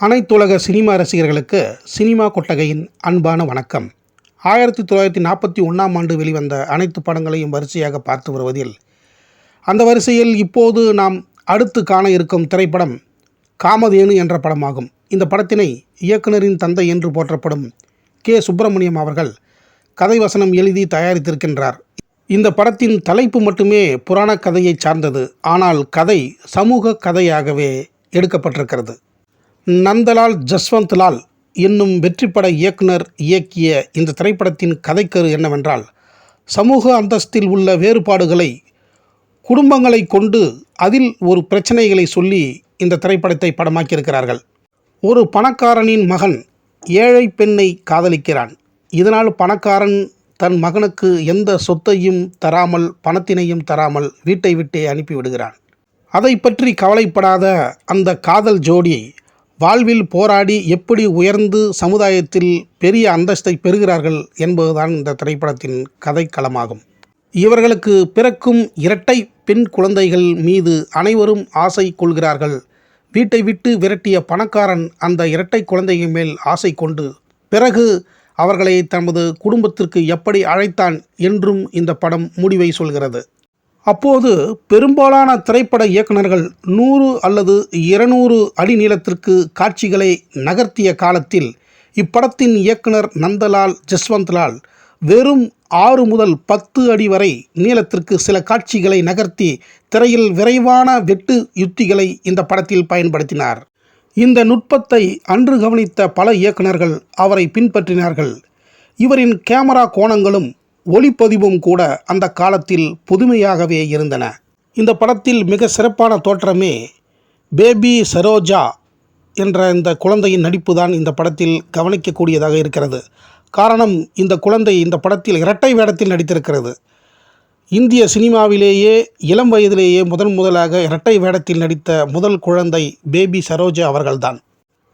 அனைத்துலக சினிமா ரசிகர்களுக்கு சினிமா கொட்டகையின் அன்பான வணக்கம். 1941ஆம் ஆண்டு வெளிவந்த அனைத்து படங்களையும் வரிசையாக பார்த்து வருவதில் அந்த வரிசையில் இப்போது நாம் அடுத்து காண இருக்கும் திரைப்படம் காமதேனு என்ற படமாகும். இந்த படத்தினை இயக்குனரின் தந்தை என்று போற்றப்படும் கே. சுப்பிரமணியம் அவர்கள் கதை வசனம் எழுதி தயாரித்திருக்கின்றார். இந்த படத்தின் தலைப்பு மட்டுமே புராண கதையை சார்ந்தது. ஆனால் கதை சமூக கதையாகவே எடுக்கப்பட்டிருக்கிறது. நந்தலால் ஜஸ்வந்த்லால் என்னும் வெற்றிப்பட இயக்குனர் இயக்கிய இந்த திரைப்படத்தின் கதைக்கரு என்னவென்றால், சமூக அந்தஸ்தில் உள்ள வேறுபாடுகளை குடும்பங்களை கொண்டு அதில் ஒரு பிரச்சனைகளை சொல்லி இந்த திரைப்படத்தை படமாக்கியிருக்கிறார்கள். ஒரு பணக்காரனின் மகன் ஏழை பெண்ணை காதலிக்கிறான். இதனால் பணக்காரன் தன் மகனுக்கு எந்த சொத்தையும் தராமல் பணத்தினையும் தராமல் வீட்டை விட்டே அனுப்பிவிடுகிறான். அதை பற்றி கவலைப்படாத அந்த காதல் ஜோடி வாழ்வில் போராடி எப்படி உயர்ந்து சமுதாயத்தில் பெரிய அந்தஸ்தை பெறுகிறார்கள் என்பதுதான் இந்த திரைப்படத்தின் கதைக்களமாகும். இவர்களுக்கு பிறக்கும் இரட்டை பெண் குழந்தைகள் மீது அனைவரும் ஆசை கொள்கிறார்கள். வீட்டை விட்டு விரட்டிய பணக்காரன் அந்த இரட்டை குழந்தைகள் மேல் ஆசை கொண்டு பிறகு அவர்களை தமது குடும்பத்திற்கு எப்படி அழைத்தான் என்றும் இந்த படம் முடிவை சொல்கிறது. அப்போது பெரும்பாலான திரைப்பட இயக்குநர்கள் 100 அல்லது 200 அடி நீளத்திற்கு காட்சிகளை நகர்த்திய காலத்தில் இப்படத்தின் இயக்குனர் நந்தலால் ஜஸ்வந்த்லால் வெறும் 6 முதல் 10 அடி வரை நீளத்திற்கு சில காட்சிகளை நகர்த்தி திரையில் விரைவான வெட்டு யுத்திகளை இந்த படத்தில் பயன்படுத்தினார். இந்த நுட்பத்தை அன்று கவனித்த பல இயக்குநர்கள் அவரை பின்பற்றினார்கள். இவரின் கேமரா கோணங்களும் ஒளிப்பதிவும் கூட அந்த காலத்தில் புதுமையாகவே இருந்தன. இந்த படத்தில் மிக சிறப்பான தோற்றமே பேபி சரோஜா என்ற இந்த குழந்தையின் நடிப்பு தான் இந்த படத்தில் கவனிக்கக்கூடியதாக இருக்கிறது. காரணம், இந்த குழந்தை இந்த படத்தில் இரட்டை வேடத்தில் நடித்திருக்கிறது. இந்திய சினிமாவிலேயே இளம் வயதிலேயே முதலாக இரட்டை வேடத்தில் நடித்த முதல் குழந்தை பேபி சரோஜா அவர்கள்தான்.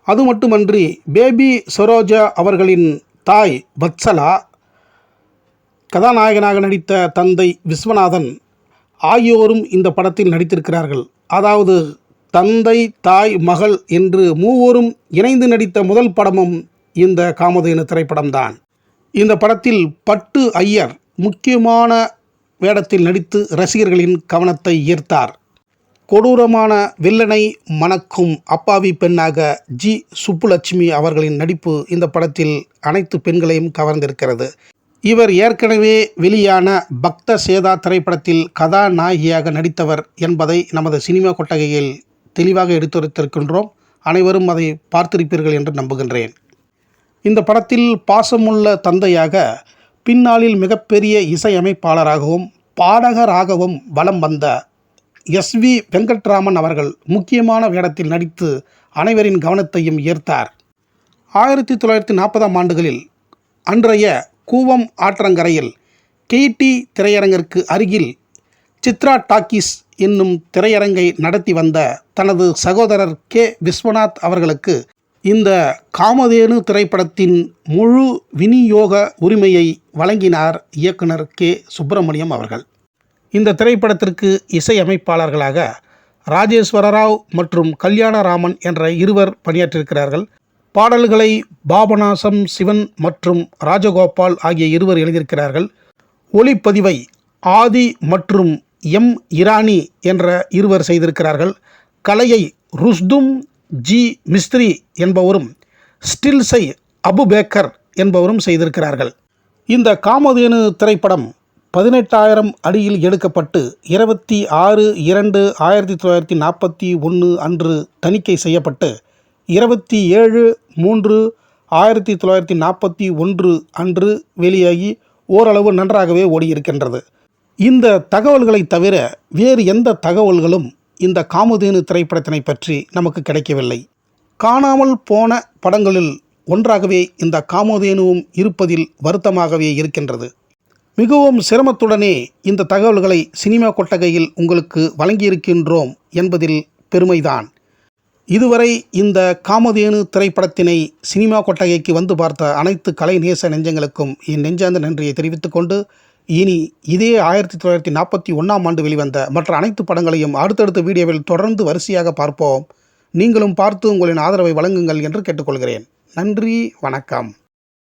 அது மட்டுமன்றி பேபி சரோஜா அவர்களின் தாய் வத்சலா, கதாநாயகனாக நடித்த தந்தை விஸ்வநாதன் ஆகியோரும் இந்த படத்தில் நடித்திருக்கிறார்கள். அதாவது தந்தை, தாய், மகள் என்று மூவரும் இணைந்து நடித்த முதல் படமும் இந்த காமதேனு திரைப்படம்தான். இந்த படத்தில் பட்டு ஐயர் முக்கியமான வேடத்தில் நடித்து ரசிகர்களின் கவனத்தை ஈர்த்தார். கொடூரமான வில்லனை மணக்கும் அப்பாவி பெண்ணாக ஜி. சுப்புலட்சுமி அவர்களின் நடிப்பு இந்த படத்தில் அனைத்து பெண்களையும் கவர்ந்திருக்கிறது. இவர் ஏற்கனவே வெளியான பக்த சேதா திரைப்படத்தில் கதாநாயகியாக நடித்தவர் என்பதை நமது சினிமா கொட்டகையில் தெளிவாக எடுத்துரைத்திருக்கின்றோம். அனைவரும் அதை பார்த்திருப்பீர்கள் என்று நம்புகின்றேன். இந்த படத்தில் பாசமுள்ள தந்தையாக, பின்னாளில் மிகப்பெரிய இசையமைப்பாளராகவும் பாடகராகவும் வலம் வந்த எஸ்.வி. வெங்கட்ராமன் அவர்கள் முக்கியமான வேடத்தில் நடித்து அனைவரின் கவனத்தையும் ஈர்த்தார். 1940ஆம் ஆண்டுகளில் அன்றைய கூவம் ஆற்றங்கரையில் KT திரையரங்கிற்கு அருகில் சித்ரா டாக்கீஸ் என்னும் திரையரங்கை நடத்தி வந்த தனது சகோதரர் கே. விஸ்வநாத் அவர்களுக்கு இந்த காமதேனு திரைப்படத்தின் முழு விநியோக உரிமையை வழங்கினார் இயக்குனர் கே. சுப்பிரமணியம் அவர்கள். இந்த திரைப்படத்திற்கு இசையமைப்பாளர்களாக ராஜேஸ்வரராவ் மற்றும் கல்யாணராமன் என்ற இருவர் பணியாற்றியிருக்கிறார்கள். பாடல்களை பாபநாசம் சிவன் மற்றும் ராஜகோபால் ஆகிய இருவர் எழுதியிருக்கிறார்கள். ஒளிப்பதிவை ஆதி மற்றும் எம். இரானி என்ற இருவர் செய்திருக்கிறார்கள். கலையை ருஸ்தும் ஜி. மிஸ்திரி என்பவரும் ஸ்டில்ஸை அபுபேக்கர் என்பவரும் செய்திருக்கிறார்கள். இந்த காமதேனு திரைப்படம் 18,000 அடியில் எடுக்கப்பட்டு 26/2/1941 அன்று தணிக்கை செய்யப்பட்டு 27/3/1941 அன்று வெளியாகி ஓரளவு நன்றாகவே ஓடியிருக்கின்றது. இந்த தகவல்களை தவிர வேறு எந்த தகவல்களும் இந்த காமதேனு திரைப்படத்தினை பற்றி நமக்கு கிடைக்கவில்லை. காணாமல் போன படங்களில் ஒன்றாகவே இந்த காமதேனுவும் இருப்பதில் வருத்தமாகவே இருக்கின்றது. மிகவும் சிரமத்துடனே இந்த தகவல்களை சினிமா கொட்டகையில் உங்களுக்கு வழங்கியிருக்கின்றோம் என்பதில் பெருமைதான். இதுவரை இந்த காமதேனு திரைப்படத்தினை சினிமா கொட்டகைக்கு வந்து பார்த்த அனைத்து கலை நேச நெஞ்சங்களுக்கும் என் நெஞ்சார்ந்த நன்றியை தெரிவித்துக்கொண்டு, இனி இதே 1941ஆம் ஆண்டு வெளிவந்த மற்ற அனைத்து படங்களையும் அடுத்தடுத்த வீடியோவில் தொடர்ந்து வரிசையாக பார்ப்போம். நீங்களும் பார்த்து உங்களின் ஆதரவை வழங்குங்கள் என்று கேட்டுக்கொள்கிறேன். நன்றி, வணக்கம்.